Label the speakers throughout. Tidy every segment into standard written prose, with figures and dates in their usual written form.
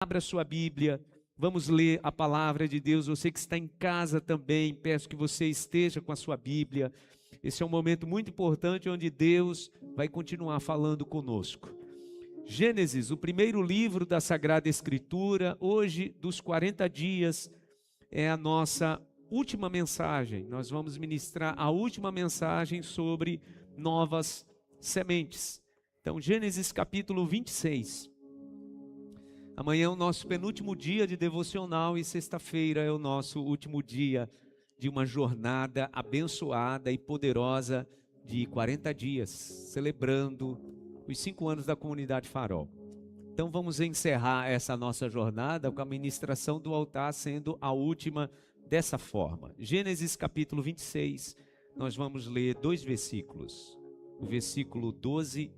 Speaker 1: Abra sua Bíblia, vamos ler a palavra de Deus. Você que está em casa também, peço que você esteja com a sua Bíblia. Esse é um momento muito importante onde Deus vai continuar falando conosco. Gênesis, o primeiro livro da Sagrada Escritura, hoje dos 40 dias, é a nossa última mensagem. Nós vamos ministrar a última mensagem sobre novas sementes. Então, Gênesis capítulo 26. Amanhã é o nosso penúltimo dia de devocional e sexta-feira é o nosso último dia de uma jornada abençoada e poderosa de 40 dias, celebrando os 5 anos da Comunidade Farol. Então vamos encerrar essa nossa jornada com a ministração do altar sendo a última dessa forma. Gênesis capítulo 26, nós vamos ler 2 versículos, o versículo 12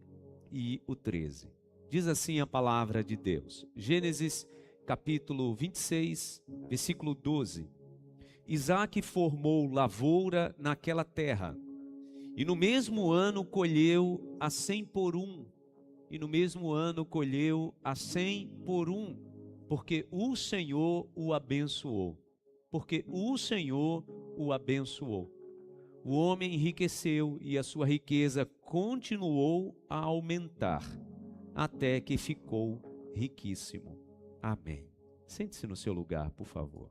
Speaker 1: e o 13. Diz assim a palavra de Deus. Gênesis capítulo 26, versículo 12. Isaque formou lavoura naquela terra, e no mesmo ano colheu a 100 por um. E no mesmo ano colheu a 100 por um, porque o Senhor o abençoou. Porque o Senhor o abençoou. O homem enriqueceu e a sua riqueza continuou a aumentar, até que ficou riquíssimo. Amém. Sente-se no seu lugar, por favor.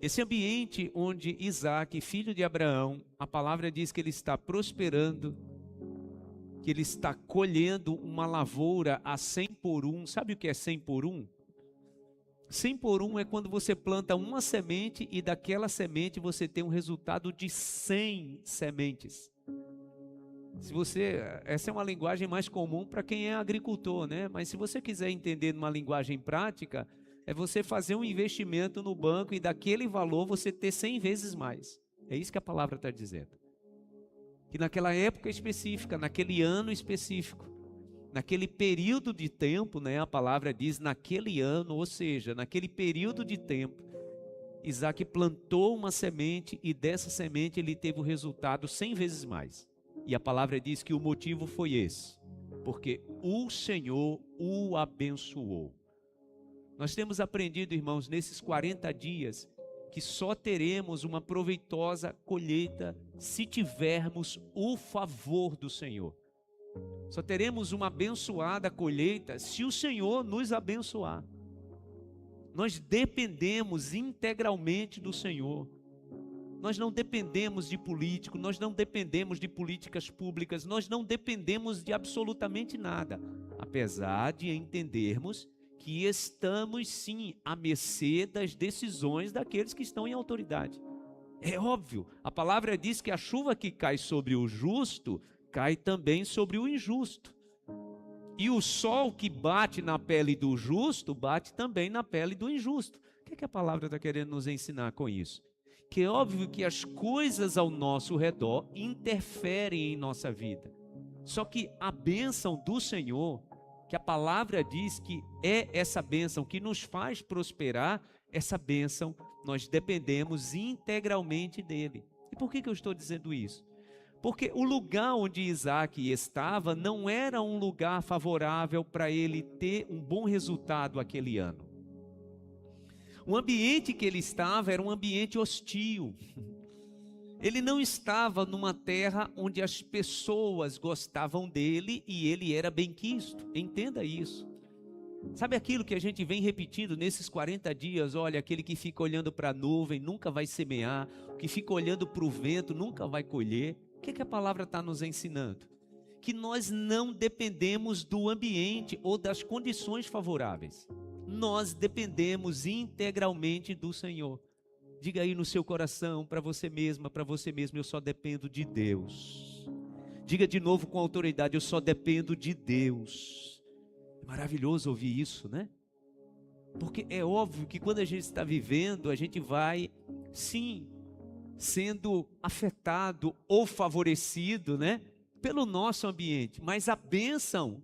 Speaker 1: Esse ambiente onde Isaque, filho de Abraão, a palavra diz que ele está prosperando, que ele está colhendo uma lavoura a 100 por um. Sabe o que é 100 por um? 100 por um é quando você planta uma semente e daquela semente você tem um resultado de 100 sementes. Essa é uma linguagem mais comum para quem é agricultor, né? Mas se você quiser entender numa linguagem prática, é você fazer um investimento no banco e daquele valor você ter 100 vezes mais. É isso que a palavra está dizendo. Que naquela época específica, naquele ano específico, naquele período de tempo, né? A palavra diz naquele ano, ou seja, naquele período de tempo, Isaque plantou uma semente e dessa semente ele teve o resultado 100 vezes mais. E a palavra diz que o motivo foi esse, porque o Senhor o abençoou. Nós temos aprendido, irmãos, nesses 40 dias, que só teremos uma proveitosa colheita se tivermos o favor do Senhor. Só teremos uma abençoada colheita se o Senhor nos abençoar. Nós dependemos integralmente do Senhor. Nós não dependemos de político, nós não dependemos de políticas públicas, nós não dependemos de absolutamente nada, apesar de entendermos que estamos sim à mercê das decisões daqueles que estão em autoridade. É óbvio, a palavra diz que a chuva que cai sobre o justo, cai também sobre o injusto. E o sol que bate na pele do justo, bate também na pele do injusto. O que é que a palavra está querendo nos ensinar com isso? Que é óbvio que as coisas ao nosso redor interferem em nossa vida. Só que a bênção do Senhor, que a palavra diz que é essa bênção que nos faz prosperar, essa bênção nós dependemos integralmente dele. E por que eu estou dizendo isso? Porque o lugar onde Isaque estava não era um lugar favorável para ele ter um bom resultado aquele ano. O ambiente que ele estava era um ambiente hostil. Ele não estava numa terra onde as pessoas gostavam dele e ele era benquisto. Entenda isso. Sabe aquilo que a gente vem repetindo nesses 40 dias? Olha, aquele que fica olhando para a nuvem nunca vai semear, o que fica olhando para o vento nunca vai colher. O que a palavra está nos ensinando? Que nós não dependemos do ambiente ou das condições favoráveis. Nós dependemos integralmente do Senhor. Diga aí no seu coração, para você mesma, para você mesmo, eu só dependo de Deus. Diga de novo com autoridade, eu só dependo de Deus. É maravilhoso ouvir isso, né? Porque é óbvio que quando a gente está vivendo, a gente vai, sim, sendo afetado ou favorecido, né? Pelo nosso ambiente. Mas a bênção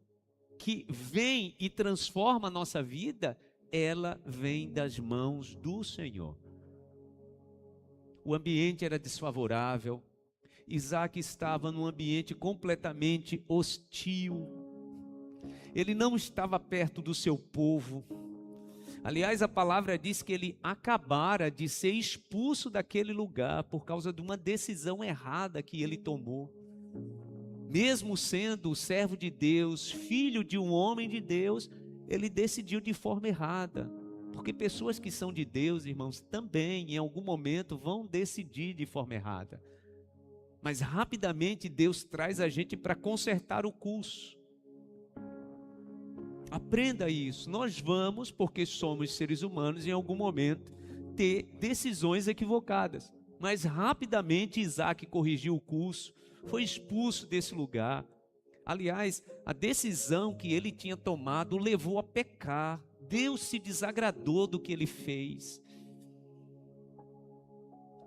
Speaker 1: que vem e transforma a nossa vida, ela vem das mãos do Senhor. O ambiente era desfavorável, Isaque estava num ambiente completamente hostil. ele não estava perto do seu povo. Aliás, a palavra diz que ele acabara de ser expulso daquele lugar por causa de uma decisão errada que ele tomou. Mesmo sendo o servo de Deus, filho de um homem de Deus, ele decidiu de forma errada. Porque pessoas que são de Deus, irmãos, também em algum momento vão decidir de forma errada. Mas rapidamente Deus traz a gente para consertar o curso. Aprenda isso. Nós vamos, porque somos seres humanos, em algum momento, ter decisões equivocadas. Mas rapidamente Isaac corrigiu o curso, foi expulso desse lugar. Aliás, a decisão que ele tinha tomado o levou a pecar. Deus se desagradou do que ele fez.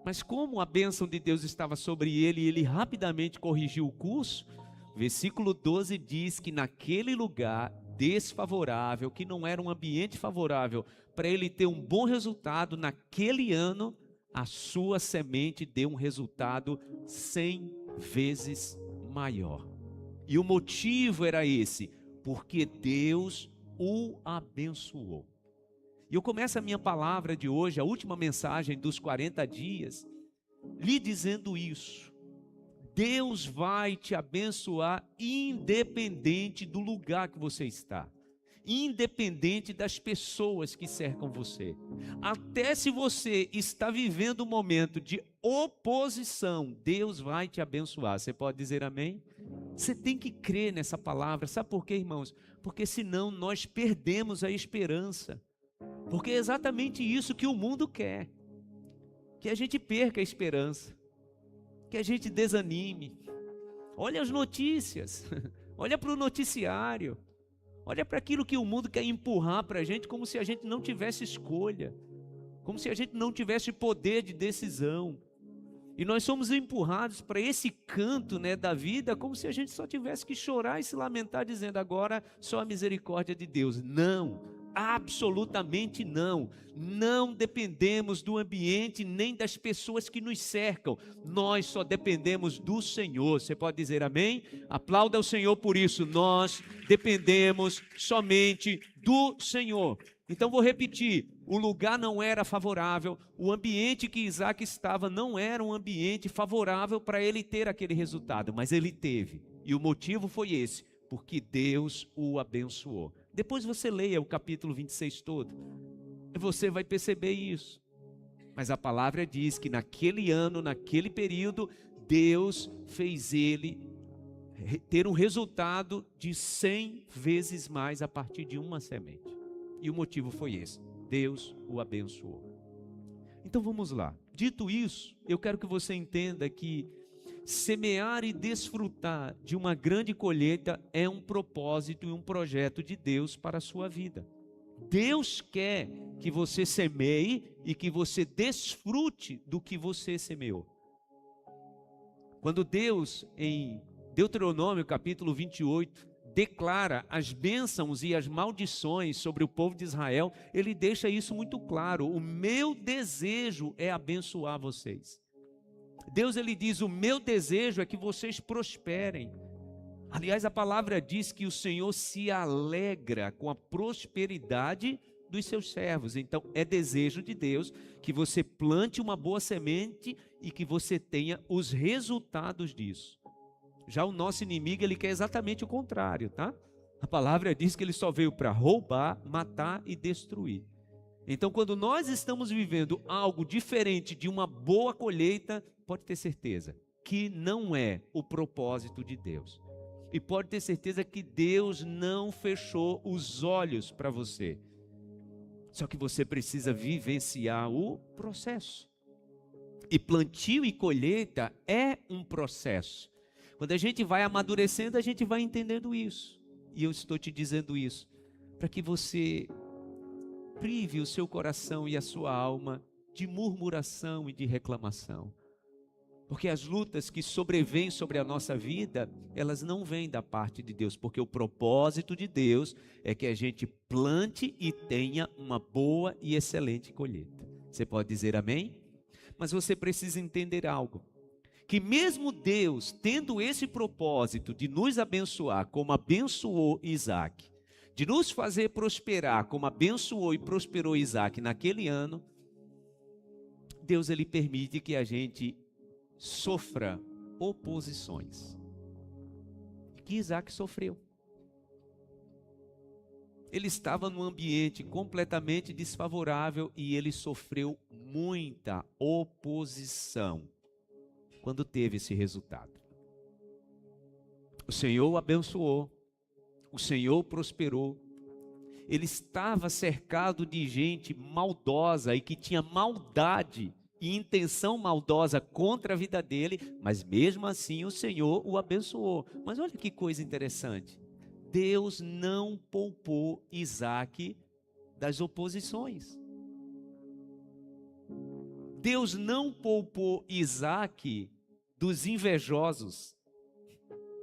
Speaker 1: Mas como a bênção de Deus estava sobre ele e ele rapidamente corrigiu o curso, versículo 12 diz que naquele lugar desfavorável, que não era um ambiente favorável para ele ter um bom resultado, naquele ano a sua semente deu um resultado 100 vezes maior. E o motivo era esse, porque Deus o abençoou. E eu começo a minha palavra de hoje, a última mensagem dos 40 dias, lhe dizendo isso. Deus vai te abençoar independente do lugar que você está. Independente das pessoas que cercam você. Até se você está vivendo um momento de oposição, Deus vai te abençoar. Você pode dizer amém? Você tem que crer nessa palavra. Sabe por quê, irmãos? Porque senão nós perdemos a esperança. Porque é exatamente isso que o mundo quer. Que a gente perca a esperança. Que a gente desanime. Olha as notícias. Olha para o noticiário. Olha para aquilo que o mundo quer empurrar para a gente como se a gente não tivesse escolha. Como se a gente não tivesse poder de decisão. E nós somos empurrados para esse canto, da vida como se a gente só tivesse que chorar e se lamentar dizendo agora só a misericórdia de Deus. Não. Absolutamente não. Não dependemos do ambiente nem das pessoas que nos cercam. Nós só dependemos do Senhor. Você pode dizer amém? Aplauda o Senhor por isso. Nós dependemos somente do Senhor. Então vou repetir. O lugar não era favorável. O ambiente que Isaac estava não era um ambiente favorável para ele ter aquele resultado. Mas ele teve. E o motivo foi esse. Porque Deus o abençoou. Depois você leia o capítulo 26 todo, e você vai perceber isso. Mas a palavra diz que naquele ano, naquele período, Deus fez ele ter um resultado de 100 vezes mais a partir de uma semente. E o motivo foi esse, Deus o abençoou. Então vamos lá. Dito isso, eu quero que você entenda que semear e desfrutar de uma grande colheita é um propósito e um projeto de Deus para a sua vida. Deus quer que você semeie e que você desfrute do que você semeou. Quando Deus, em Deuteronômio capítulo 28, declara as bênçãos e as maldições sobre o povo de Israel, ele deixa isso muito claro. O meu desejo é abençoar vocês. Deus, ele diz, o meu desejo é que vocês prosperem. Aliás, a palavra diz que o Senhor se alegra com a prosperidade dos seus servos. Então, é desejo de Deus que você plante uma boa semente e que você tenha os resultados disso. Já o nosso inimigo, ele quer exatamente o contrário, tá? A palavra diz que ele só veio para roubar, matar e destruir. Então, quando nós estamos vivendo algo diferente de uma boa colheita, pode ter certeza que não é o propósito de Deus. E pode ter certeza que Deus não fechou os olhos para você. Só que você precisa vivenciar o processo. E plantio e colheita é um processo. Quando a gente vai amadurecendo, a gente vai entendendo isso. E eu estou te dizendo isso para que você prive o seu coração e a sua alma de murmuração e de reclamação. Porque as lutas que sobrevêm sobre a nossa vida, elas não vêm da parte de Deus, porque o propósito de Deus é que a gente plante e tenha uma boa e excelente colheita. Você pode dizer amém? Mas você precisa entender algo, que mesmo Deus, tendo esse propósito de nos abençoar, como abençoou Isaac, de nos fazer prosperar, como abençoou e prosperou Isaac naquele ano, Deus ele permite que a gente sofra oposições. Que Isaac sofreu. Ele estava num ambiente completamente desfavorável e ele sofreu muita oposição quando teve esse resultado. O Senhor o abençoou, o Senhor prosperou. Ele estava cercado de gente maldosa e que tinha maldade e intenção maldosa contra a vida dele, mas mesmo assim o Senhor o abençoou. Mas olha que coisa interessante. Deus não poupou Isaac das oposições. Deus não poupou Isaac dos invejosos.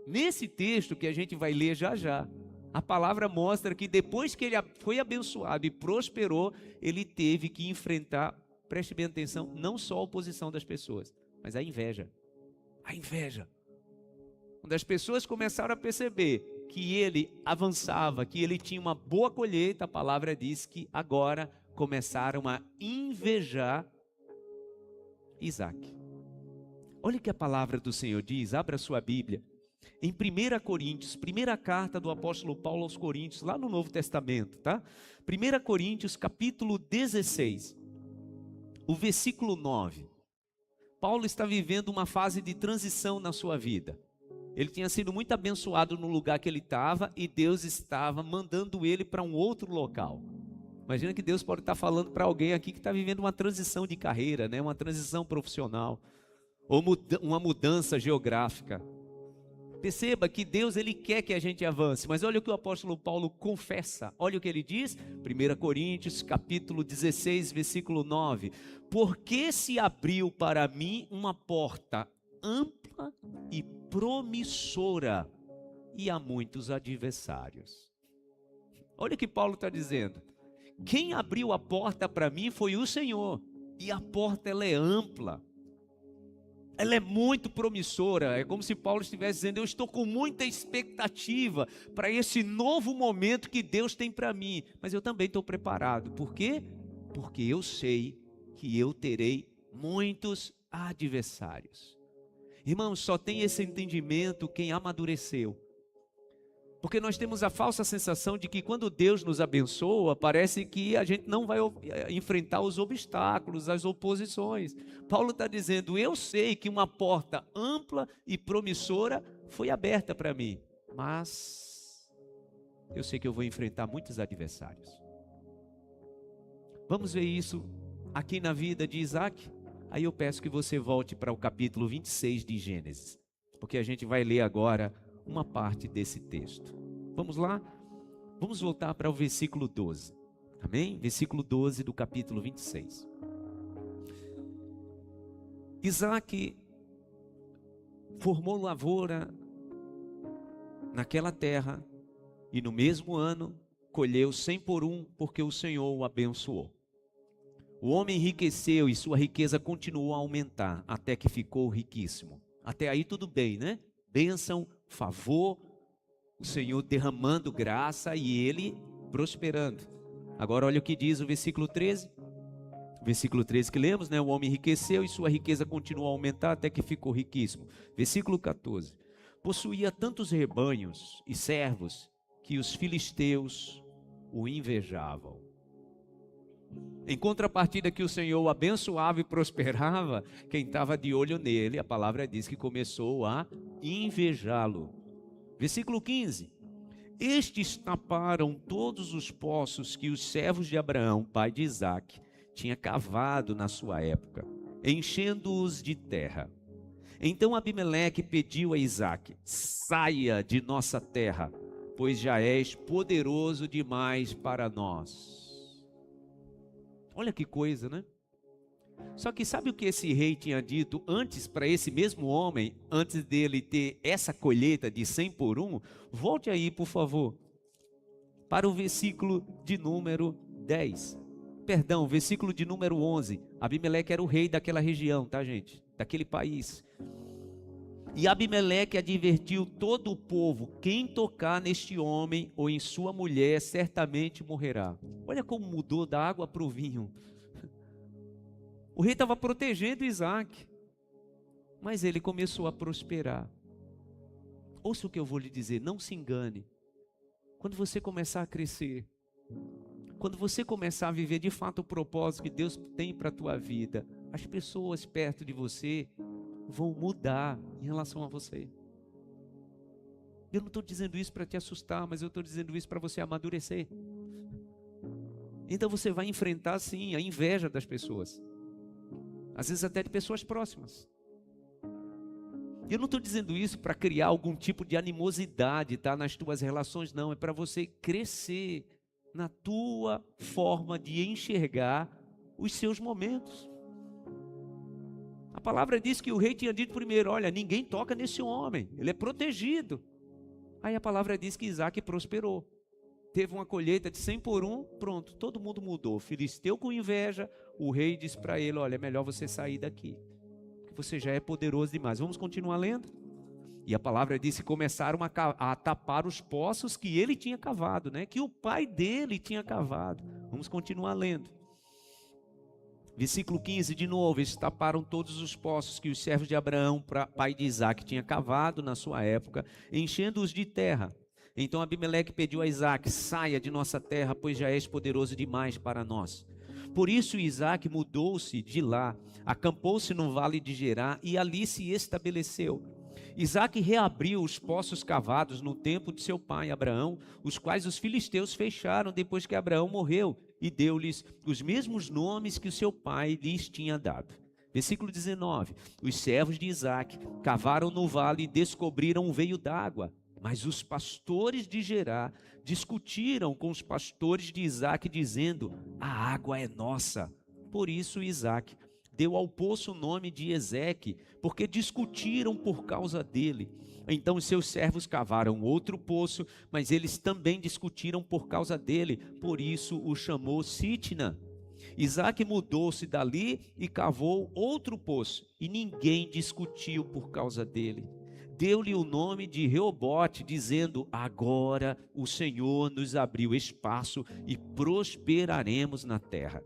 Speaker 1: Nesse texto que a gente vai ler já já, a palavra mostra que depois que ele foi abençoado e prosperou, ele teve que enfrentar, preste bem atenção, não só a oposição das pessoas, mas a inveja. A inveja. Quando as pessoas começaram a perceber que ele avançava, que ele tinha uma boa colheita, a palavra diz que agora começaram a invejar Isaac. Olha o que a palavra do Senhor diz, abra sua Bíblia. Em 1 Coríntios, primeira carta do apóstolo Paulo aos Coríntios, lá no Novo Testamento, tá? 1 Coríntios, capítulo 16, o versículo 9. Paulo está vivendo uma fase de transição na sua vida. Ele tinha sido muito abençoado no lugar que ele estava e Deus estava mandando ele para um outro local. Imagina que Deus pode estar falando para alguém aqui que está vivendo uma transição de carreira, né? Uma transição profissional, ou uma mudança geográfica. Perceba que Deus ele quer que a gente avance, mas olha o que o apóstolo Paulo confessa, olha o que ele diz, 1 Coríntios capítulo 16, versículo 9, porque se abriu para mim uma porta ampla e promissora, e há muitos adversários. Olha o que Paulo está dizendo, quem abriu a porta para mim foi o Senhor, e a porta ela é ampla, ela é muito promissora. É como se Paulo estivesse dizendo, eu estou com muita expectativa para esse novo momento que Deus tem para mim, mas eu também estou preparado. Por quê? Porque eu sei que eu terei muitos adversários. Irmãos, só tem esse entendimento quem amadureceu. Porque nós temos a falsa sensação de que quando Deus nos abençoa, parece que a gente não vai enfrentar os obstáculos, as oposições. Paulo está dizendo, eu sei que uma porta ampla e promissora foi aberta para mim, mas eu sei que eu vou enfrentar muitos adversários. Vamos ver isso aqui na vida de Isaac? Aí eu peço que você volte para o capítulo 26 de Gênesis, porque a gente vai ler agora uma parte desse texto. Vamos lá? Vamos voltar para o versículo 12. Amém? Versículo 12 do capítulo 26. Isaac formou lavoura naquela terra e no mesmo ano colheu 100 por 1, porque o Senhor o abençoou. O homem enriqueceu e sua riqueza continuou a aumentar até que ficou riquíssimo. Até aí tudo bem, né? Bênção, favor, o Senhor derramando graça e ele prosperando. Agora olha o que diz o versículo 13. Versículo 13 que lemos, né? O homem enriqueceu e sua riqueza continuou a aumentar até que ficou riquíssimo. Versículo 14. Possuía tantos rebanhos e servos que os filisteus o invejavam. Em contrapartida que o Senhor o abençoava e prosperava, quem estava de olho nele, a palavra diz que começou a invejá-lo. Versículo 15. Estes taparam todos os poços que os servos de Abraão, pai de Isaque, tinha cavado na sua época, enchendo-os de terra. Então Abimeleque pediu a Isaque, saia de nossa terra, pois já és poderoso demais para nós. Olha que coisa, né? Só que sabe o que esse rei tinha dito antes para esse mesmo homem, antes dele ter essa colheita de 100 por 1? Volte aí, por favor, para o versículo de número 10. Perdão, versículo de número 11. Abimeleque era o rei daquela região, tá, gente? Daquele país. E Abimeleque advertiu todo o povo: quem tocar neste homem ou em sua mulher certamente morrerá. Olha como mudou da água para o vinho. O rei estava protegendo Isaac, mas ele começou a prosperar. Ouça o que eu vou lhe dizer, não se engane. Quando você começar a crescer, quando você começar a viver de fato o propósito que Deus tem para a tua vida, as pessoas perto de você vão mudar em relação a você. Eu não estou dizendo isso para te assustar, mas eu estou dizendo isso para você amadurecer. Então você vai enfrentar sim a inveja das pessoas, às vezes até de pessoas próximas. Eu não estou dizendo isso para criar algum tipo de animosidade, tá, nas tuas relações, não. É para você crescer na tua forma de enxergar os seus momentos. A palavra diz que o rei tinha dito primeiro: olha, ninguém toca nesse homem, ele é protegido. Aí a palavra diz que Isaac prosperou. Teve uma colheita de 100 por 1, pronto, todo mundo mudou. Filisteu com inveja, o rei disse para ele: olha, é melhor você sair daqui, porque você já é poderoso demais. Vamos continuar lendo? E a palavra diz que começaram a tapar os poços que ele tinha cavado, né? Que o pai dele tinha cavado. Vamos continuar lendo. Versículo 15, de novo: eles taparam todos os poços que os servos de Abraão, pai de Isaac, tinha cavado na sua época, enchendo-os de terra. Então Abimeleque pediu a Isaac: saia de nossa terra, pois já és poderoso demais para nós. Por isso Isaac mudou-se de lá, acampou-se no vale de Gerá e ali se estabeleceu. Isaac reabriu os poços cavados no tempo de seu pai Abraão, os quais os filisteus fecharam depois que Abraão morreu, e deu-lhes os mesmos nomes que o seu pai lhes tinha dado. Versículo 19: os servos de Isaac cavaram no vale e descobriram um veio d'água. Mas os pastores de Gerá discutiram com os pastores de Isaac, dizendo: a água é nossa. Por isso Isaac deu ao poço o nome de Ezeque, porque discutiram por causa dele. Então os seus servos cavaram outro poço, mas eles também discutiram por causa dele, por isso o chamou Sitna. Isaac mudou-se dali e cavou outro poço, e ninguém discutiu por causa dele. Deu-lhe o nome de Reobote, dizendo: agora o Senhor nos abriu espaço e prosperaremos na terra.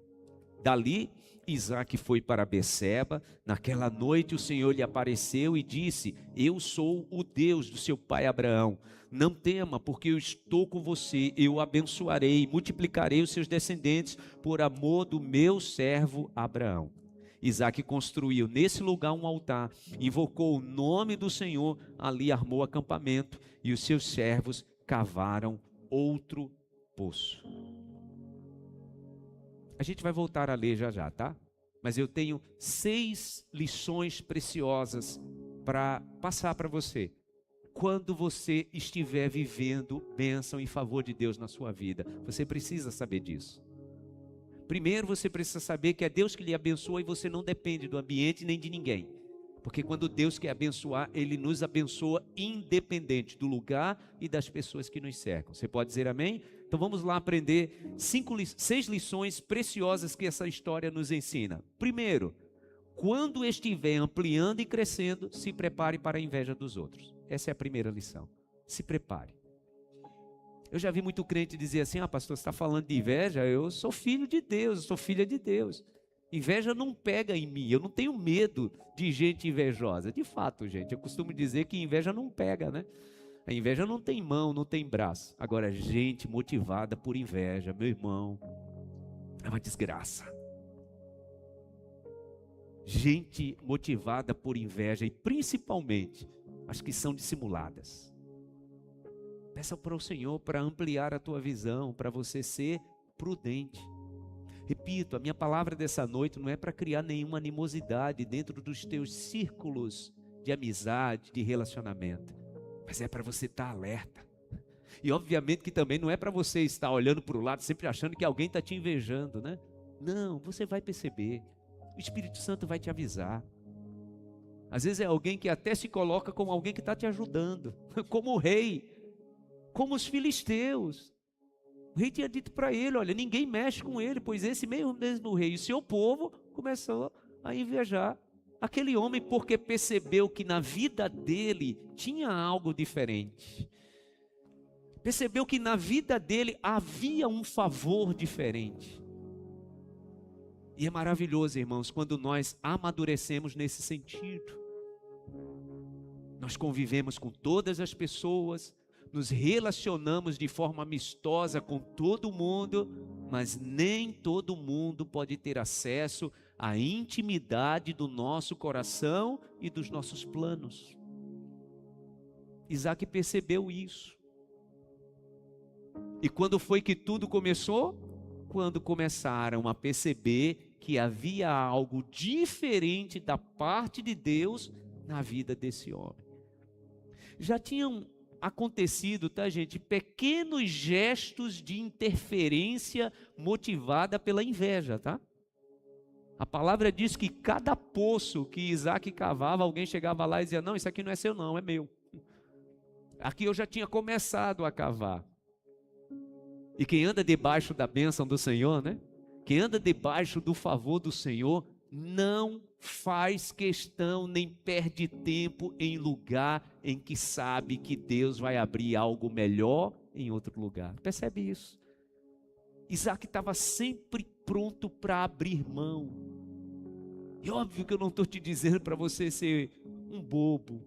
Speaker 1: Dali Isaac foi para Beceba. Naquela noite o Senhor lhe apareceu e disse: eu sou o Deus do seu pai Abraão. Não tema, porque eu estou com você. Eu o abençoarei e multiplicarei os seus descendentes por amor do meu servo Abraão. Isaac construiu nesse lugar um altar, invocou o nome do Senhor, ali armou acampamento, e os seus servos cavaram outro poço. A gente vai voltar a ler já, tá? Mas eu tenho 6 lições preciosas para passar para você. Quando você estiver vivendo bênção em favor de Deus na sua vida, você precisa saber disso. Primeiro, você precisa saber que é Deus que lhe abençoa e você não depende do ambiente nem de ninguém. Porque quando Deus quer abençoar, Ele nos abençoa independente do lugar e das pessoas que nos cercam. Você pode dizer amém? Então vamos lá aprender 6 lições preciosas que essa história nos ensina. Primeiro, quando estiver ampliando e crescendo, se prepare para a inveja dos outros. Essa é a primeira lição. Se prepare. Eu já vi muito crente dizer assim: ah, pastor, você está falando de inveja? Eu sou filho de Deus, eu sou filha de Deus. Inveja não pega em mim, eu não tenho medo de gente invejosa. De fato, gente, eu costumo dizer que inveja não pega, né? A inveja não tem mão, não tem braço. Agora, gente motivada por inveja, meu irmão, é uma desgraça. Gente motivada por inveja, e principalmente as que são dissimuladas. Peça para o Senhor para ampliar a tua visão, para você ser prudente. Repito, a minha palavra dessa noite não é para criar nenhuma animosidade dentro dos teus círculos de amizade, de relacionamento, mas é para você estar alerta. E obviamente que também não é para você estar olhando para o lado, sempre achando que alguém está te invejando, né? Não, você vai perceber. O Espírito Santo vai te avisar. Às vezes é alguém que até se coloca como alguém que está te ajudando, como o rei, como os filisteus. O rei tinha dito para ele: olha, ninguém mexe com ele, pois esse mesmo rei e seu povo começou a invejar Aquele homem, porque percebeu que na vida dele tinha algo diferente. Percebeu que na vida dele havia um favor diferente. E é maravilhoso, irmãos, quando nós amadurecemos nesse sentido. Nós convivemos com todas as pessoas, nos relacionamos de forma amistosa com todo mundo, mas nem todo mundo pode ter acesso à intimidade do nosso coração e dos nossos planos. Isaac percebeu isso. E quando foi que tudo começou? Quando começaram a perceber que havia algo diferente da parte de Deus na vida desse homem. Já tinham acontecido, tá, gente, pequenos gestos de interferência motivada pela inveja, tá? A palavra diz que cada poço que Isaac cavava, alguém chegava lá e dizia: não, isso aqui não é seu não, é meu. Aqui eu já tinha começado a cavar. E quem anda debaixo da bênção do Senhor, né? Quem anda debaixo do favor do Senhor, não faz questão nem perde tempo em lugar em que sabe que Deus vai abrir algo melhor em outro lugar. Percebe isso? Isaac estava sempre pronto para abrir mão. E óbvio que eu não estou te dizendo para você ser um bobo,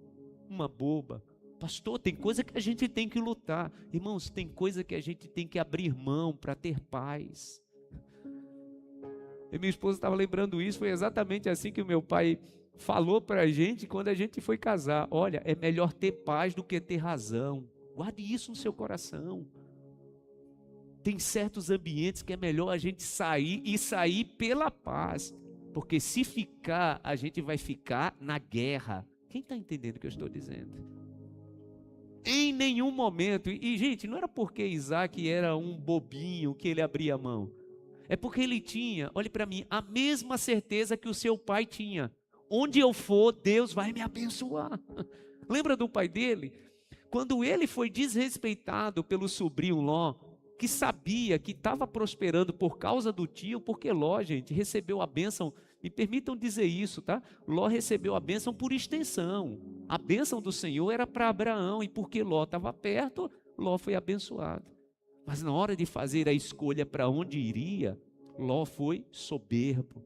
Speaker 1: uma boba. Pastor, tem coisa que a gente tem que lutar. Irmãos, tem coisa que a gente tem que abrir mão para ter paz. E minha esposa estava lembrando isso, foi exatamente assim que o meu pai falou para a gente quando a gente foi casar. Olha, é melhor ter paz do que ter razão. Guarde isso no seu coração. Tem certos ambientes que é melhor a gente sair e sair pela paz. Porque se ficar, a gente vai ficar na guerra. Quem está entendendo o que eu estou dizendo? Em nenhum momento, e gente, não era porque Isaac era um bobinho que ele abria a mão. É porque ele tinha, olhe para mim, a mesma certeza que o seu pai tinha. Onde eu for, Deus vai me abençoar. Lembra do pai dele? Quando ele foi desrespeitado pelo sobrinho Ló, que sabia que estava prosperando por causa do tio, porque Ló, gente, recebeu a bênção, me permitam dizer isso, tá? Ló recebeu a bênção por extensão. A bênção do Senhor era para Abraão, e porque Ló estava perto, Ló foi abençoado. Mas na hora de fazer a escolha para onde iria, Ló foi soberbo,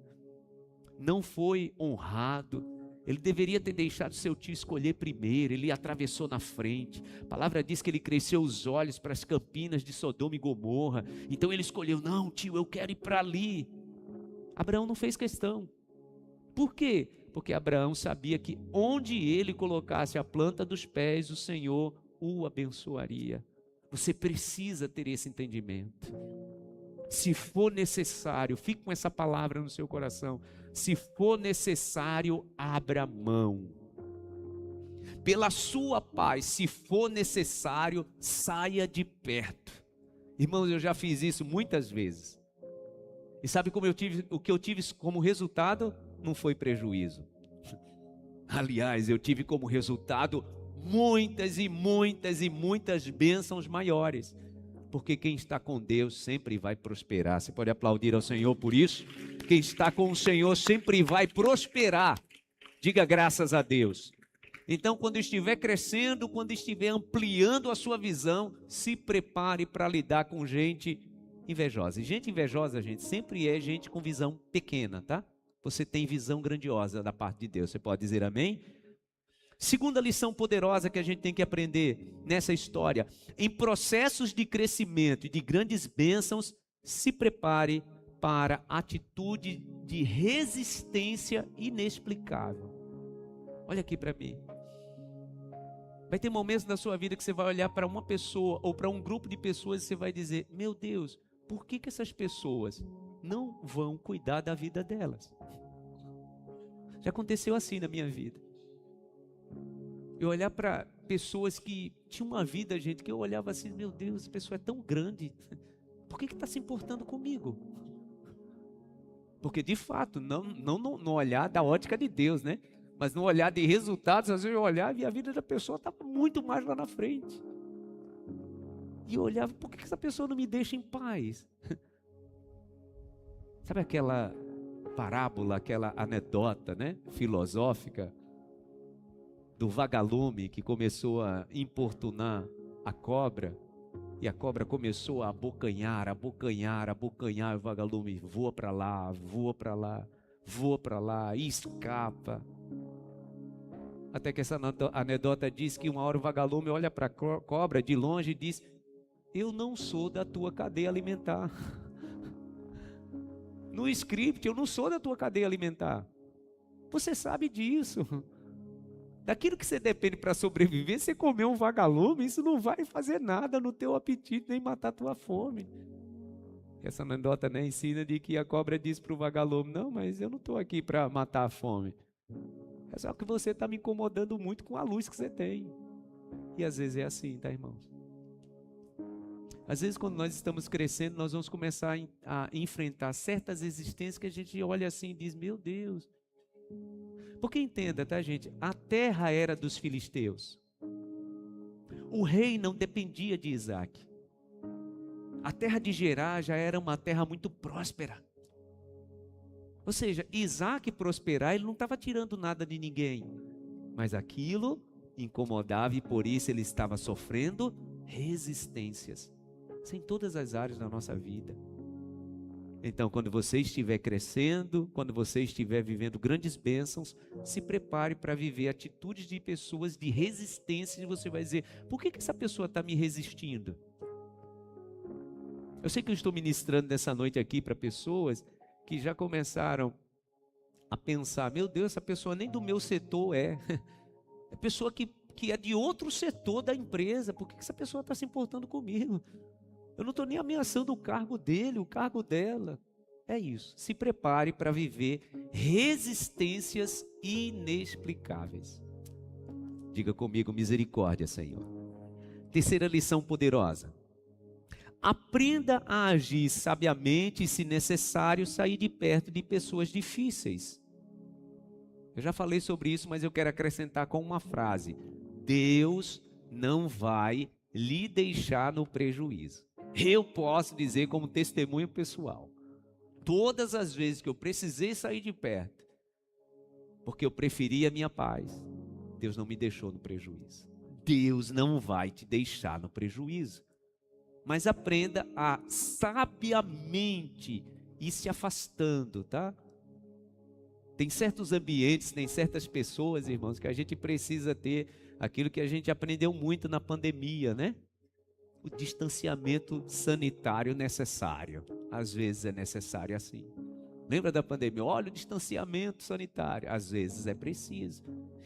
Speaker 1: não foi honrado. Ele deveria ter deixado seu tio escolher primeiro, ele atravessou na frente. A palavra diz que ele cresceu os olhos para as campinas de Sodoma e Gomorra. Então ele escolheu: não, tio, eu quero ir para ali. Abraão não fez questão. Por quê? Porque Abraão sabia que onde ele colocasse a planta dos pés, o Senhor o abençoaria. Você precisa ter esse entendimento. Se for necessário, fique com essa palavra no seu coração. Se for necessário, abra mão. Pela sua paz, se for necessário, saia de perto. Irmãos, eu já fiz isso muitas vezes. E sabe como o que eu tive como resultado? Não foi prejuízo. Aliás, eu tive como resultado muitas e muitas e muitas bênçãos maiores. Porque quem está com Deus sempre vai prosperar. Você pode aplaudir ao Senhor por isso? Quem está com o Senhor sempre vai prosperar. Diga graças a Deus. Então, quando estiver crescendo, quando estiver ampliando a sua visão, se prepare para lidar com gente invejosa. E gente invejosa, gente, sempre é gente com visão pequena, tá? Você tem visão grandiosa da parte de Deus. Você pode dizer amém? Segunda lição poderosa que a gente tem que aprender nessa história: em processos de crescimento e de grandes bênçãos, se prepare para atitude de resistência inexplicável. Olha aqui para mim. Vai ter momentos na sua vida que você vai olhar para uma pessoa ou para um grupo de pessoas e você vai dizer: meu Deus, por que essas pessoas não vão cuidar da vida delas? Já aconteceu assim na minha vida. Eu olhar para pessoas que tinham uma vida, gente, que eu olhava assim: meu Deus, essa pessoa é tão grande, por que está se importando comigo? Porque de fato, não no olhar da ótica de Deus, né? Mas no olhar de resultados, às vezes eu olhava e a vida da pessoa estava muito mais lá na frente. E eu olhava: por que essa pessoa não me deixa em paz? Sabe parábola, aquela anedota, né, filosófica do vagalume que começou a importunar a cobra, e a cobra começou a abocanhar, e o vagalume voa para lá, e escapa. Até que essa anedota diz que uma hora o vagalume olha para a cobra de longe e diz: eu não sou da tua cadeia alimentar. No script, eu não sou da tua cadeia alimentar. Você sabe disso. Daquilo que você depende para sobreviver, você comer um vagalume, isso não vai fazer nada no teu apetite, nem matar a tua fome. Essa anedota, né, ensina de que a cobra diz para o vagalume: não, mas eu não estou aqui para matar a fome. É só que você está me incomodando muito com a luz que você tem. E às vezes é assim, tá, irmãos? Às vezes, quando nós estamos crescendo, nós vamos começar a enfrentar certas existências que a gente olha assim e diz: meu Deus. Porque entenda, tá, gente? A terra era dos filisteus. O rei não dependia de Isaac. A terra de Gerar já era uma terra muito próspera. Ou seja, Isaac prosperar, ele não estava tirando nada de ninguém. Mas aquilo incomodava e por isso ele estava sofrendo resistências. Isso em todas as áreas da nossa vida. Então, quando você estiver crescendo, quando você estiver vivendo grandes bênçãos, se prepare para viver atitudes de pessoas de resistência. E você vai dizer: por que essa pessoa está me resistindo? Eu sei que eu estou ministrando nessa noite aqui para pessoas que já começaram a pensar: meu Deus, essa pessoa nem do meu setor é. É pessoa que é de outro setor da empresa. Por que essa pessoa está se importando comigo? Eu não estou nem ameaçando o cargo dele, o cargo dela. É isso. Se prepare para viver resistências inexplicáveis. Diga comigo: misericórdia, Senhor. Terceira lição poderosa. Aprenda a agir sabiamente e, se necessário, sair de perto de pessoas difíceis. Eu já falei sobre isso, mas eu quero acrescentar com uma frase: Deus não vai lhe deixar no prejuízo. Eu posso dizer como testemunho pessoal: todas as vezes que eu precisei sair de perto, porque eu preferia a minha paz, Deus não me deixou no prejuízo. Deus não vai te deixar no prejuízo. Mas aprenda a sabiamente ir se afastando, tá? Tem certos ambientes, tem certas pessoas, irmãos, que a gente precisa ter aquilo que a gente aprendeu muito na pandemia, né? O distanciamento sanitário necessário. Às vezes é necessário assim. Lembra da pandemia? Olha o distanciamento sanitário. Às vezes é preciso.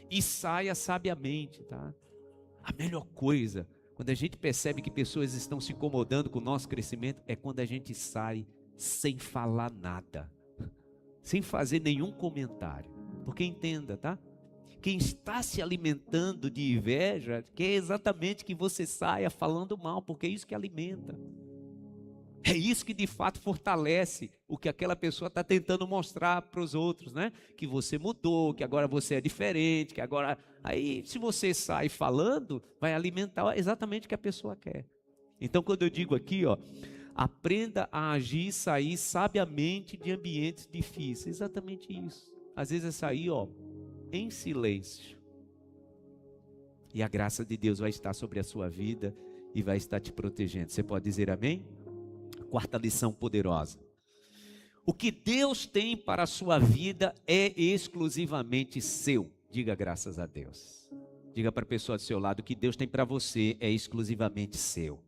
Speaker 1: E saia sabiamente, tá? A melhor coisa, quando a gente percebe que pessoas estão se incomodando com o nosso crescimento, é quando a gente sai sem falar nada. Sem fazer nenhum comentário. Porque entenda, tá? Quem está se alimentando de inveja quer exatamente que você saia falando mal, porque é isso que alimenta. É isso que de fato fortalece o que aquela pessoa está tentando mostrar para os outros, né? Que você mudou, que agora você é diferente, que agora... Aí, se você sai falando, vai alimentar exatamente o que a pessoa quer. Então, quando eu digo aqui, ó, aprenda a agir e sair sabiamente de ambientes difíceis. Exatamente isso. Às vezes é sair, ó, em silêncio. E a graça de Deus vai estar sobre a sua vida e vai estar te protegendo. Você pode dizer amém? Quarta lição poderosa. O que Deus tem para a sua vida é exclusivamente seu. Diga graças a Deus. Diga para a pessoa do seu lado: o que Deus tem para você é exclusivamente seu.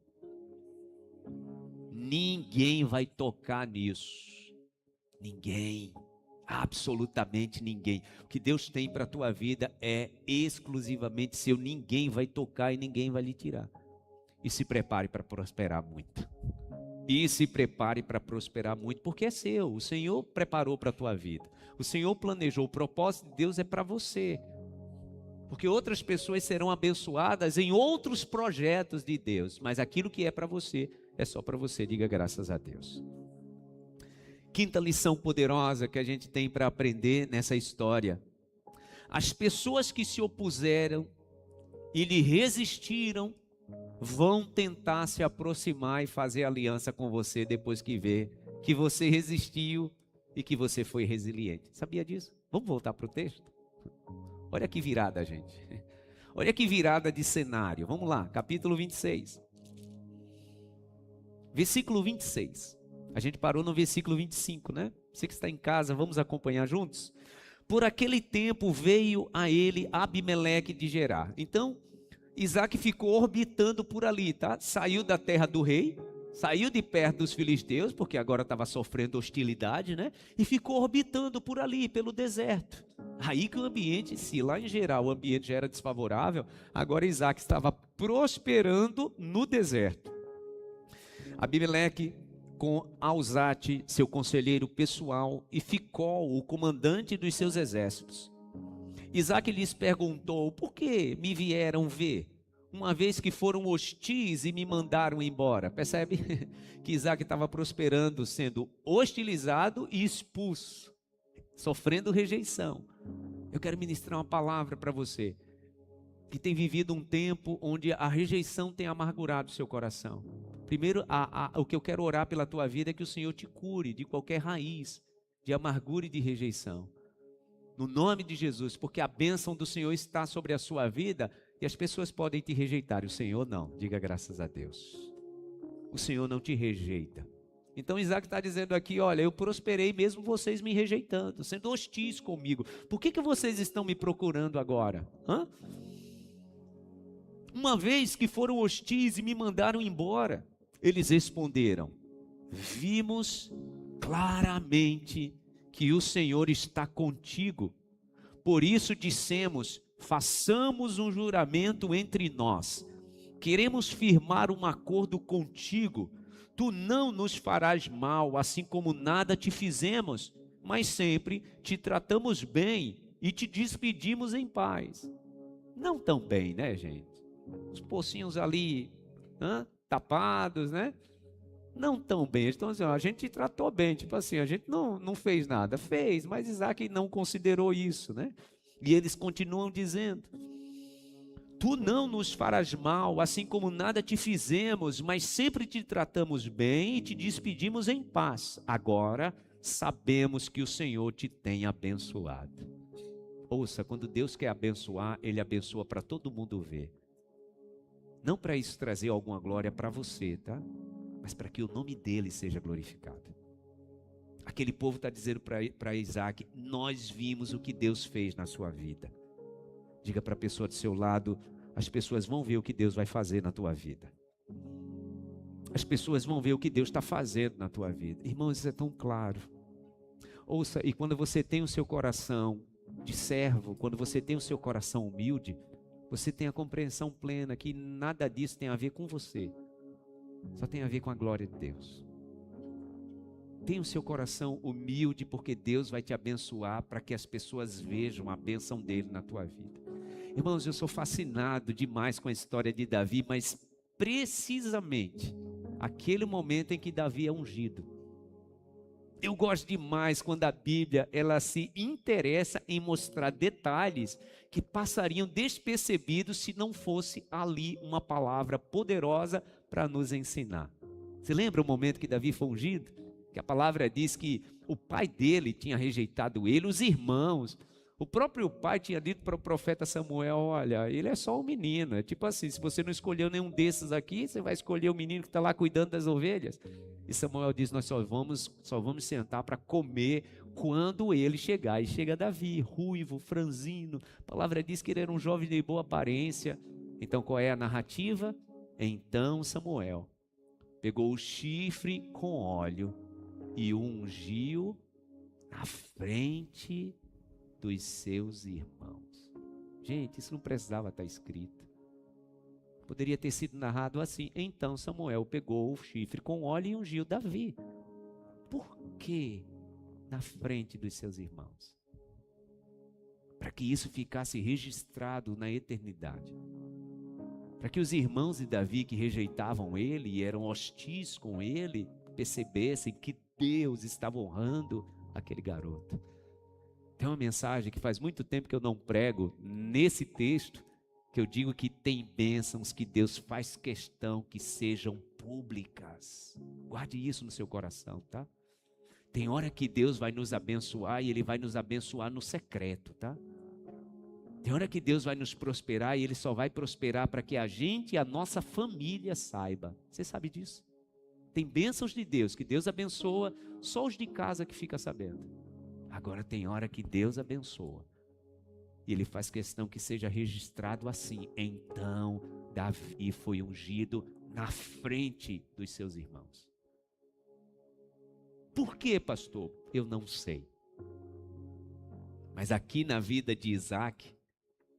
Speaker 1: Ninguém vai tocar nisso. Ninguém. Absolutamente ninguém. O que Deus tem para a tua vida é exclusivamente seu. Ninguém vai tocar e ninguém vai lhe tirar. E se prepare para prosperar muito. E se prepare para prosperar muito, porque é seu. O Senhor preparou para a tua vida. O Senhor planejou. O propósito de Deus é para você. Porque outras pessoas serão abençoadas em outros projetos de Deus. Mas aquilo que é para você, é só para você. Diga graças a Deus. Quinta lição poderosa que a gente tem para aprender nessa história. As pessoas que se opuseram e lhe resistiram vão tentar se aproximar e fazer aliança com você depois que vê que você resistiu e que você foi resiliente. Sabia disso? Vamos voltar para o texto? Olha que virada, gente. Olha que virada de cenário. Vamos lá, capítulo 26. Versículo 26. A gente parou no versículo 25, né? Você que está em casa, vamos acompanhar juntos? Por aquele tempo veio a ele Abimeleque de Gerar. Então, Isaac ficou orbitando por ali, tá? Saiu da terra do rei, saiu de perto dos filisteus, porque agora estava sofrendo hostilidade, né? E ficou orbitando por ali, pelo deserto. Aí que o ambiente, se lá em geral o ambiente já era desfavorável, agora Isaac estava prosperando no deserto. Abimeleque, com Auzate, seu conselheiro pessoal, e Ficol, o comandante dos seus exércitos. Isaac lhes perguntou: por que me vieram ver, uma vez que foram hostis e me mandaram embora? Percebe que Isaac estava prosperando, sendo hostilizado e expulso, sofrendo rejeição. Eu quero ministrar uma palavra para você, que tem vivido um tempo onde a rejeição tem amargurado o seu coração. Primeiro, o que eu quero orar pela tua vida é que o Senhor te cure de qualquer raiz de amargura e de rejeição. No nome de Jesus, porque a bênção do Senhor está sobre a sua vida e as pessoas podem te rejeitar, o Senhor não. Diga graças a Deus. O Senhor não te rejeita. Então Isaac está dizendo aqui: olha, eu prosperei mesmo vocês me rejeitando, sendo hostis comigo. Por que vocês estão me procurando agora? Uma vez que foram hostis e me mandaram embora. Eles responderam: vimos claramente que o Senhor está contigo. Por isso dissemos: façamos um juramento entre nós. Queremos firmar um acordo contigo. Tu não nos farás mal, assim como nada te fizemos, mas sempre te tratamos bem e te despedimos em paz. Não tão bem, né, gente? Os pocinhos ali, tapados, né? Não tão bem. Então, assim, a gente tratou bem, tipo assim, a gente não fez nada. Fez, mas Isaac não considerou isso, né? E eles continuam dizendo: tu não nos farás mal, assim como nada te fizemos, mas sempre te tratamos bem e te despedimos em paz. Agora sabemos que o Senhor te tem abençoado. Ouça, quando Deus quer abençoar, Ele abençoa para todo mundo ver. Não para isso trazer alguma glória para você, tá? Mas para que o nome dele seja glorificado. Aquele povo está dizendo para Isaac: nós vimos o que Deus fez na sua vida. Diga para a pessoa do seu lado: as pessoas vão ver o que Deus vai fazer na tua vida. As pessoas vão ver o que Deus está fazendo na tua vida. Irmãos, isso é tão claro. Ouça, e quando você tem o seu coração de servo, quando você tem o seu coração humilde, você tem a compreensão plena que nada disso tem a ver com você. Só tem a ver com a glória de Deus. Tenha o seu coração humilde, porque Deus vai te abençoar para que as pessoas vejam a bênção dele na tua vida. Irmãos, eu sou fascinado demais com a história de Davi, mas precisamente aquele momento em que Davi é ungido. Eu gosto demais quando a Bíblia ela se interessa em mostrar detalhes que passariam despercebidos se não fosse ali uma palavra poderosa para nos ensinar. Você lembra o momento que Davi foi ungido? Que a palavra diz que o pai dele tinha rejeitado ele, os irmãos. O próprio pai tinha dito para o profeta Samuel: olha, ele é só um menino. É tipo assim, se você não escolheu nenhum desses aqui, você vai escolher o menino que está lá cuidando das ovelhas. E Samuel diz: nós só vamos sentar para comer quando ele chegar. E chega Davi, ruivo, franzino. A palavra diz que ele era um jovem de boa aparência. Então qual é a narrativa? Então Samuel pegou o chifre com óleo e o ungiu na frente dos seus irmãos. Gente, isso não precisava estar escrito. Poderia ter sido narrado assim: então Samuel pegou o chifre com óleo e ungiu Davi. Por quê? Na frente dos seus irmãos. Para que isso ficasse registrado na eternidade. Para que os irmãos de Davi que rejeitavam ele e eram hostis com ele, percebessem que Deus estava honrando aquele garoto. Tem uma mensagem que faz muito tempo que eu não prego nesse texto, que eu digo que tem bênçãos que Deus faz questão que sejam públicas. Guarde isso no seu coração, tá? Tem hora que Deus vai nos abençoar e Ele vai nos abençoar no secreto, tá? Tem hora que Deus vai nos prosperar e Ele só vai prosperar para que a gente e a nossa família saiba. Você sabe disso? Tem bênçãos de Deus, que Deus abençoa, só os de casa que fica sabendo. Agora tem hora que Deus abençoa. E Ele faz questão que seja registrado assim. Então Davi foi ungido na frente dos seus irmãos. Por quê, pastor? Eu não sei. Mas aqui na vida de Isaac,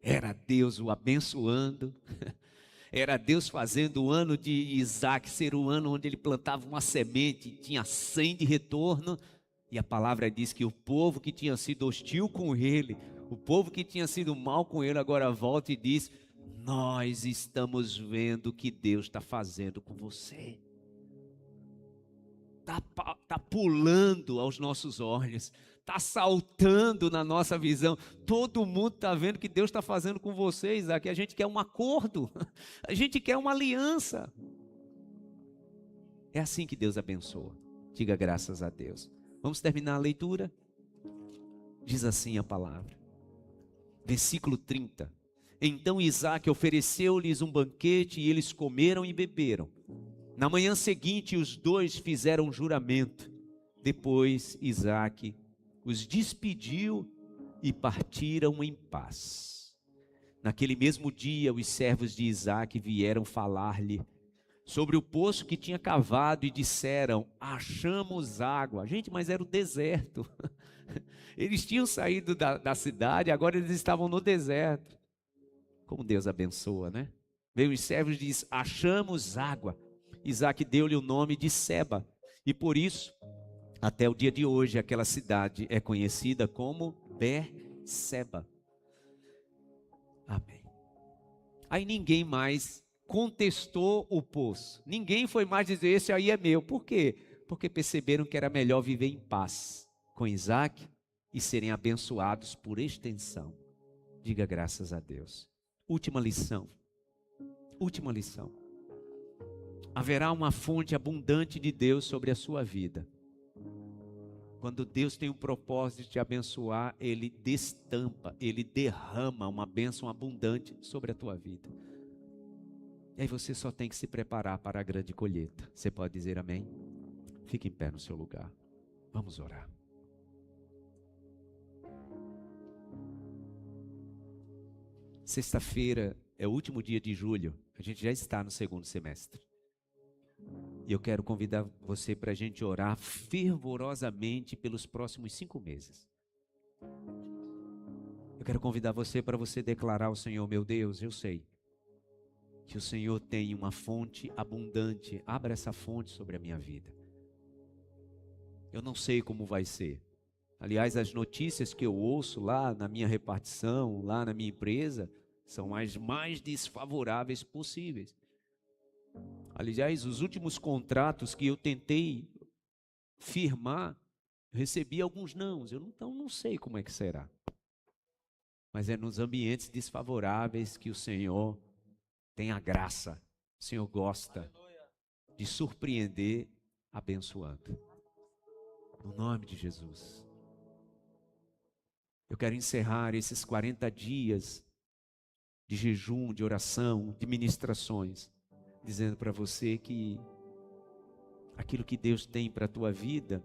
Speaker 1: era Deus o abençoando, era Deus fazendo o ano de Isaac ser o ano onde ele plantava uma semente, tinha 100 de retorno, e a palavra diz que o povo que tinha sido hostil com ele, o povo que tinha sido mal com ele, agora volta e diz: nós estamos vendo o que Deus está fazendo com você. Está pulando aos nossos olhos, está saltando na nossa visão. Todo mundo está vendo o que Deus está fazendo com vocês. Aqui a gente quer um acordo, a gente quer uma aliança. É assim que Deus abençoa. Diga graças a Deus. Vamos terminar a leitura? Diz assim a palavra. Versículo 30. Então Isaac ofereceu-lhes um banquete e eles comeram e beberam. Na manhã seguinte, os dois fizeram um juramento. Depois, Isaac os despediu e partiram em paz. Naquele mesmo dia, os servos de Isaac vieram falar-lhe sobre o poço que tinha cavado e disseram: achamos água. Gente, mas era o deserto. Eles tinham saído da cidade, agora eles estavam no deserto. Como Deus abençoa, né? Veio os servos e disse: achamos água. Isaac deu-lhe o nome de Seba, e por isso, até o dia de hoje, aquela cidade é conhecida como Berseba. Amém. Aí ninguém mais contestou o poço, ninguém foi mais dizer: esse aí é meu. Por quê? Porque perceberam que era melhor viver em paz com Isaac e serem abençoados por extensão. Diga graças a Deus. Última lição. Última lição. Haverá uma fonte abundante de Deus sobre a sua vida. Quando Deus tem o propósito de te abençoar, Ele destampa, Ele derrama uma bênção abundante sobre a tua vida. E aí você só tem que se preparar para a grande colheita. Você pode dizer amém? Fique em pé no seu lugar. Vamos orar. Sexta-feira é o último dia de julho. A gente já está no segundo semestre. E eu quero convidar você para a gente orar fervorosamente pelos próximos 5 meses. Eu quero convidar você para você declarar ao Senhor: meu Deus, eu sei que o Senhor tem uma fonte abundante. Abra essa fonte sobre a minha vida. Eu não sei como vai ser. Aliás, as notícias que eu ouço lá na minha repartição, lá na minha empresa, são as mais desfavoráveis possíveis. Aliás, os últimos contratos que eu tentei firmar, recebi alguns nãos. Então não sei como é que será. Mas é nos ambientes desfavoráveis que o Senhor tem a graça. O Senhor gosta de surpreender abençoando. No nome de Jesus. Eu quero encerrar esses 40 dias de jejum, de oração, de ministrações, dizendo para você que aquilo que Deus tem para a tua vida,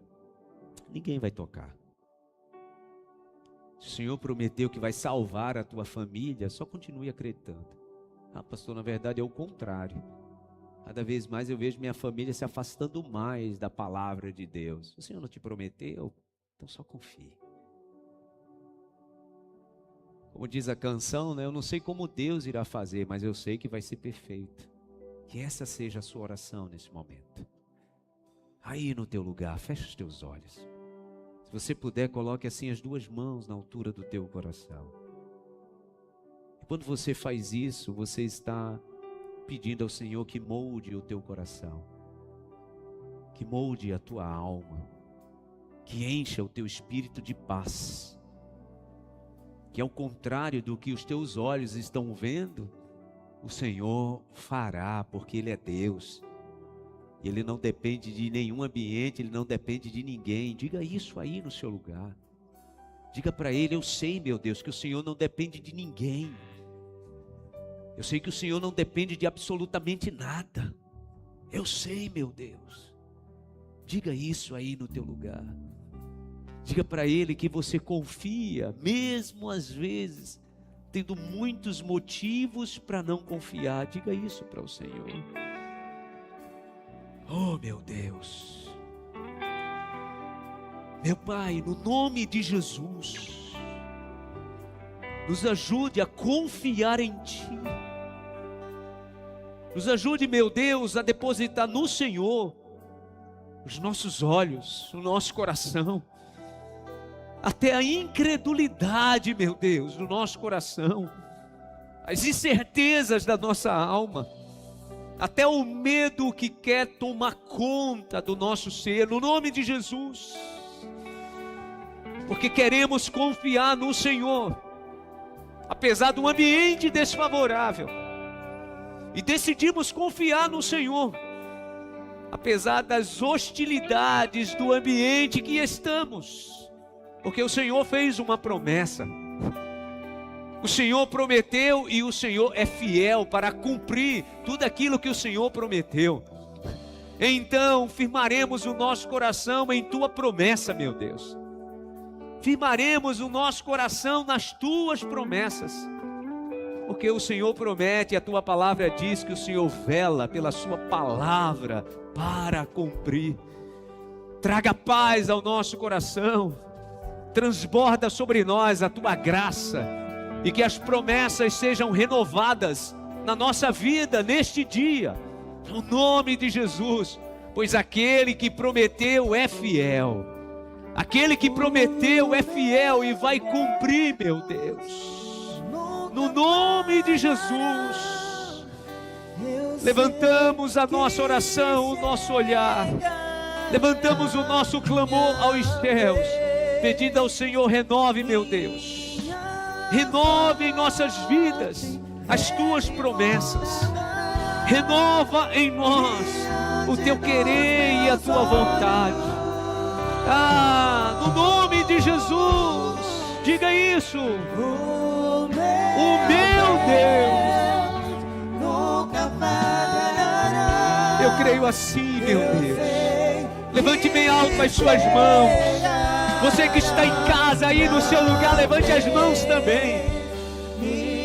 Speaker 1: ninguém vai tocar. Se o Senhor prometeu que vai salvar a tua família, só continue acreditando. Ah, pastor, na verdade é o contrário. Cada vez mais eu vejo minha família se afastando mais da palavra de Deus. O Senhor não te prometeu? Então só confie. Como diz a canção, né? Eu não sei como Deus irá fazer, mas eu sei que vai ser perfeito. Que essa seja a sua oração nesse momento. Aí no teu lugar, fecha os teus olhos. Se você puder, coloque assim as 2 mãos na altura do teu coração. E quando você faz isso, você está pedindo ao Senhor que molde o teu coração. Que molde a tua alma. Que encha o teu espírito de paz. Que ao contrário do que os teus olhos estão vendo, o Senhor fará, porque Ele é Deus. Ele não depende de nenhum ambiente, ele não depende de ninguém. Diga isso aí no seu lugar. Diga para ele: eu sei, meu Deus, que o Senhor não depende de ninguém. Eu sei que o Senhor não depende de absolutamente nada. Eu sei, meu Deus. Diga isso aí no teu lugar. Diga para ele que você confia, mesmo às vezes tendo muitos motivos para não confiar. Diga isso para o Senhor. Oh, meu Deus. Meu Pai, no nome de Jesus, nos ajude a confiar em Ti. Nos ajude, meu Deus, a depositar no Senhor os nossos olhos, o nosso coração, até a incredulidade, meu Deus, no nosso coração, as incertezas da nossa alma, até o medo que quer tomar conta do nosso ser, no nome de Jesus, porque queremos confiar no Senhor, apesar do ambiente desfavorável, e decidimos confiar no Senhor, apesar das hostilidades do ambiente que estamos, porque o Senhor fez uma promessa, o Senhor prometeu e o Senhor é fiel para cumprir tudo aquilo que o Senhor prometeu. Então firmaremos o nosso coração em Tua promessa, meu Deus. Firmaremos o nosso coração nas Tuas promessas, porque o Senhor promete, a Tua palavra diz que o Senhor vela pela Sua palavra para cumprir. Traga paz ao nosso coração, transborda sobre nós a Tua graça, e que as promessas sejam renovadas na nossa vida neste dia, no nome de Jesus, pois aquele que prometeu é fiel. Aquele que prometeu é fiel e vai cumprir, meu Deus. No nome de Jesus, levantamos a nossa oração, o nosso olhar, levantamos o nosso clamor aos céus, pedindo ao Senhor: renove, meu Deus, renove em nossas vidas as Tuas promessas, renova em nós o Teu querer e a Tua vontade. No nome de Jesus, diga isso: o meu Deus nunca falhará. Eu creio assim, meu Deus. Levante bem alto as suas mãos. Você que está em casa aí no seu lugar, levante as mãos também.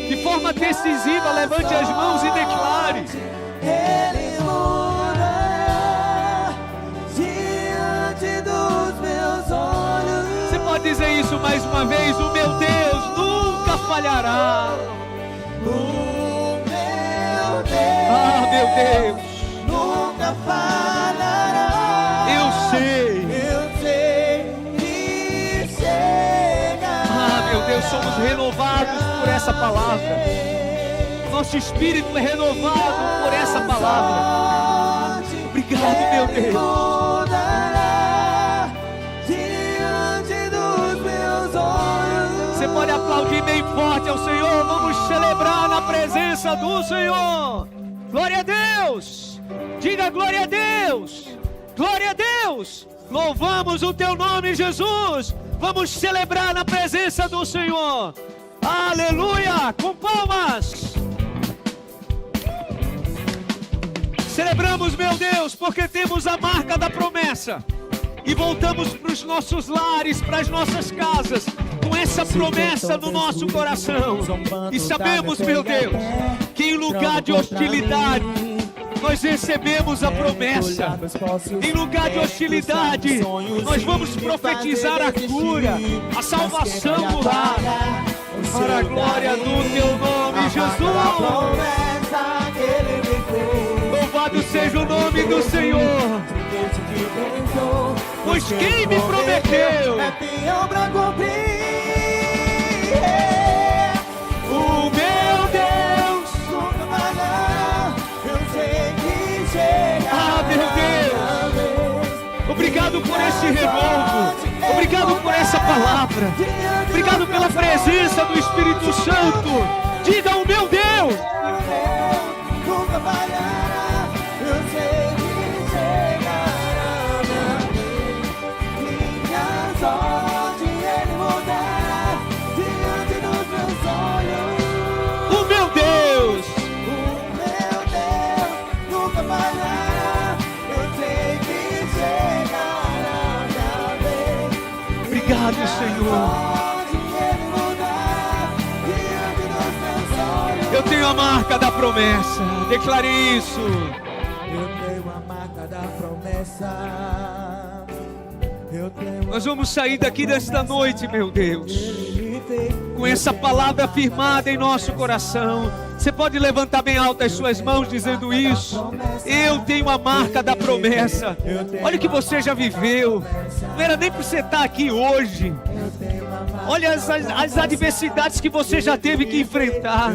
Speaker 1: De forma decisiva, levante as mãos e declare: Ele mudará diante dos meus olhos. Você pode dizer isso mais uma vez: o meu Deus nunca falhará. O meu Deus, meu Deus, nunca falhará. Eu sei que chega. Meu Deus, somos renovados por essa palavra. Nosso espírito é renovado por essa palavra. Obrigado, meu Deus. Você pode aplaudir bem forte ao Senhor. Vamos celebrar na presença do Senhor. Glória a Deus. Diga glória a Deus. Glória a Deus. Louvamos o Teu nome, Jesus. Vamos celebrar na presença do Senhor. Aleluia. Com palmas. Celebramos, meu Deus, porque temos a marca da promessa. E voltamos para os nossos lares, para as nossas casas, com essa promessa no nosso coração. E sabemos, meu Deus, que em lugar de hostilidade, nós recebemos a promessa. Em lugar de hostilidade, nós vamos profetizar a cura, a salvação do lar, para a glória do Teu nome, Jesus. Louvado seja o nome do Senhor. Pois quem me prometeu é fiel para cumprir. O meu Deus nunca falhará. Eu sei que chega. Meu Deus, obrigado por esse renovo. Obrigado por essa palavra. Obrigado pela presença do Espírito Santo. Diga: o meu Deus nunca falhará. Eu sei que chega. Obrigado, Senhor. Eu tenho a marca da promessa. Declare isso.
Speaker 2: Eu tenho a marca da promessa.
Speaker 1: Nós vamos sair daqui desta noite, meu Deus, com essa palavra firmada em nosso coração. Você pode levantar bem alto as suas mãos dizendo isso. Eu tenho a marca da promessa. Olha o que você já viveu. Não era nem para você estar aqui hoje. Olha as adversidades que você já teve que enfrentar.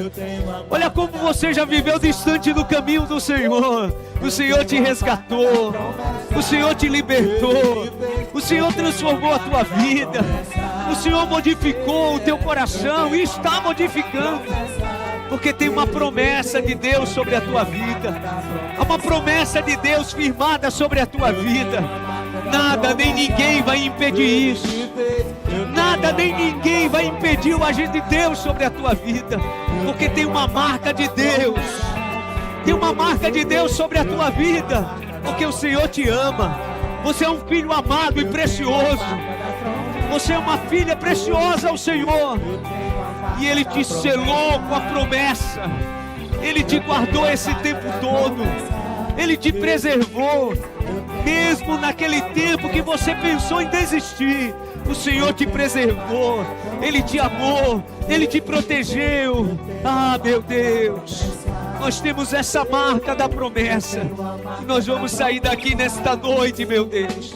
Speaker 1: Olha como você já viveu distante do caminho do Senhor. O Senhor te resgatou. O Senhor te libertou. O Senhor transformou a tua vida. O Senhor modificou o teu coração e está modificando. Porque tem uma promessa de Deus sobre a tua vida. Há uma promessa de Deus firmada sobre a tua vida. Nada nem ninguém vai impedir isso. Nada nem ninguém vai impedir o agir de Deus sobre a tua vida. Porque tem uma marca de Deus. Tem uma marca de Deus sobre a tua vida. Porque o Senhor te ama. Você é um filho amado e precioso. Você é uma filha preciosa ao Senhor. E Ele te selou com a promessa. Ele te guardou esse tempo todo. Ele te preservou. Mesmo naquele tempo que você pensou em desistir, o Senhor te preservou. Ele te amou. Ele te protegeu. Ah, meu Deus, nós temos essa marca da promessa. E nós vamos sair daqui nesta noite, meu Deus,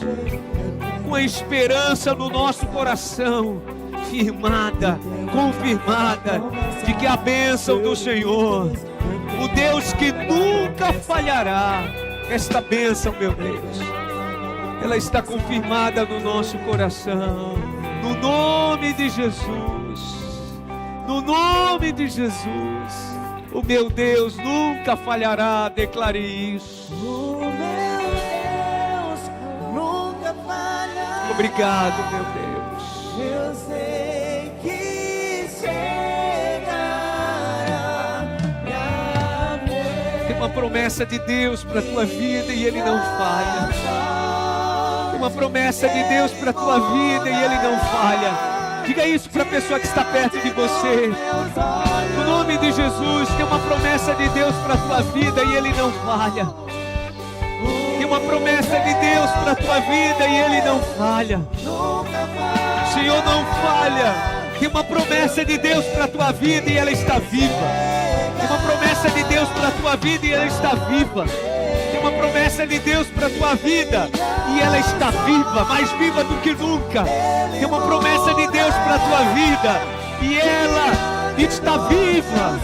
Speaker 1: com a esperança no nosso coração, firmada, confirmada, de que a bênção do Senhor, o Deus que nunca falhará, esta bênção, meu Deus, ela está confirmada no nosso coração, no nome de Jesus, no nome de Jesus. O meu Deus nunca falhará, declare isso.
Speaker 2: O meu Deus nunca falhará.
Speaker 1: Obrigado, meu Deus.
Speaker 2: Eu sei que chegará minha vez.
Speaker 1: Tem uma promessa de Deus para a tua vida e Ele não falha. Tem uma promessa de Deus para a tua vida e Ele não falha. Diga isso para a pessoa que está perto de você. No nome de Jesus, tem uma promessa de Deus para a tua vida e Ele não falha. Tem uma promessa de Deus para a tua vida e Ele não falha. O Senhor não falha. Tem uma promessa de Deus para a tua vida e ela está viva. Tem uma promessa de Deus para a tua vida e ela está viva. Tem uma promessa de Deus para a tua vida e ela está viva, mais viva do que nunca. Tem uma promessa de Deus para a tua vida e ela está viva.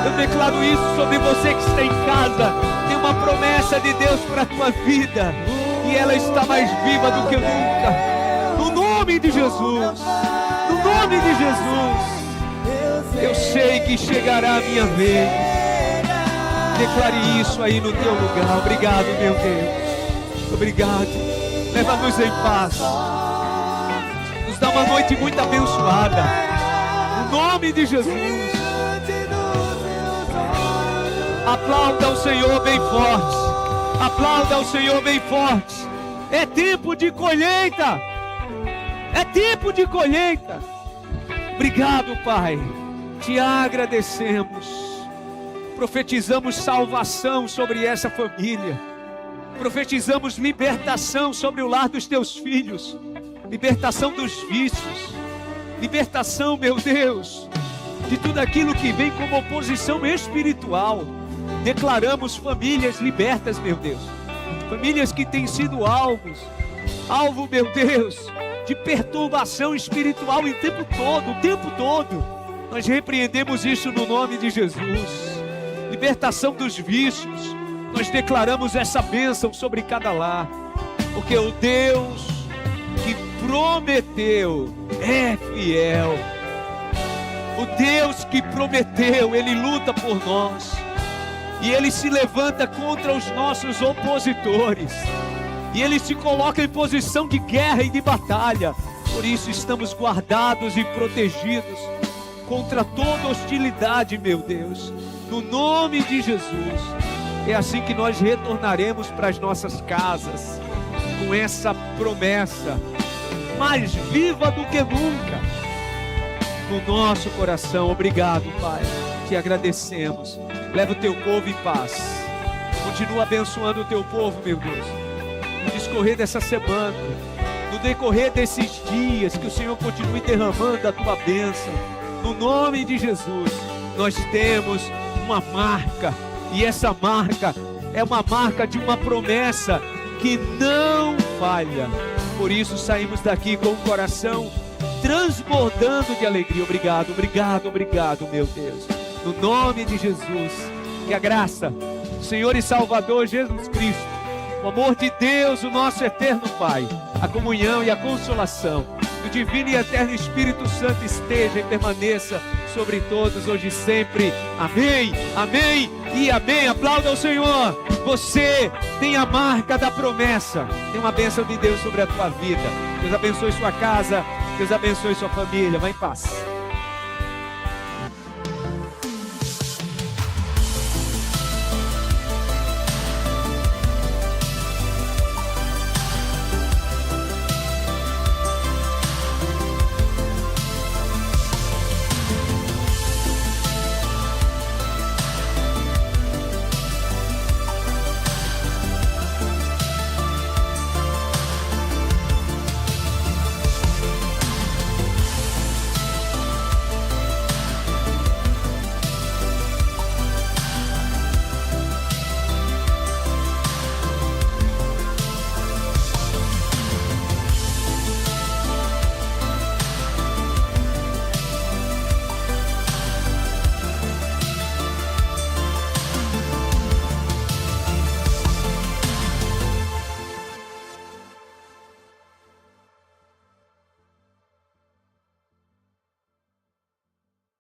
Speaker 1: Eu declaro isso sobre você que está em casa. Tem uma promessa de Deus para a tua vida e ela está mais viva do que nunca. No nome de Jesus, no nome de Jesus, eu sei que chegará a minha vez. Declare isso aí no teu lugar. Obrigado, meu Deus. Obrigado. Leva-nos em paz. Nos dá uma noite muito abençoada. No nome de Jesus. Aplauda o Senhor bem forte. Aplauda o Senhor bem forte. É tempo de colheita. É tempo de colheita. Obrigado, Pai. Te agradecemos. Profetizamos salvação sobre essa família. Profetizamos libertação sobre o lar dos teus filhos. Libertação dos vícios. Libertação, meu Deus, de tudo aquilo que vem como oposição espiritual. Declaramos famílias libertas, meu Deus. Famílias que têm sido alvo, meu Deus, de perturbação espiritual o tempo todo. Nós repreendemos isso no nome de Jesus. Libertação dos vícios. Nós declaramos essa bênção sobre cada lar. Porque o Deus que prometeu é fiel. O Deus que prometeu, Ele luta por nós. E Ele se levanta contra os nossos opositores. E Ele se coloca em posição de guerra e de batalha. Por isso estamos guardados e protegidos contra toda hostilidade, meu Deus. No nome de Jesus. É assim que nós retornaremos para as nossas casas, com essa promessa mais viva do que nunca no nosso coração. Obrigado, Pai, te agradecemos. Leva o teu povo em paz. Continua abençoando o teu povo, meu Deus, no discorrer dessa semana, no decorrer desses dias, que o Senhor continue derramando a tua bênção. No nome de Jesus, nós temos uma marca, e essa marca é uma marca de uma promessa que não falha. Por isso saímos daqui com o coração transbordando de alegria. Obrigado, obrigado, obrigado, meu Deus. No nome de Jesus, que a graça do Senhor e Salvador Jesus Cristo, o amor de Deus, o nosso eterno Pai, a comunhão e a consolação do Divino e Eterno Espírito Santo esteja e permaneça sobre todos, hoje e sempre. Amém, amém e amém. Aplauda ao Senhor. Você tem a marca da promessa. Tem uma bênção de Deus sobre a tua vida. Deus abençoe sua casa. Deus abençoe sua família. Vai em paz.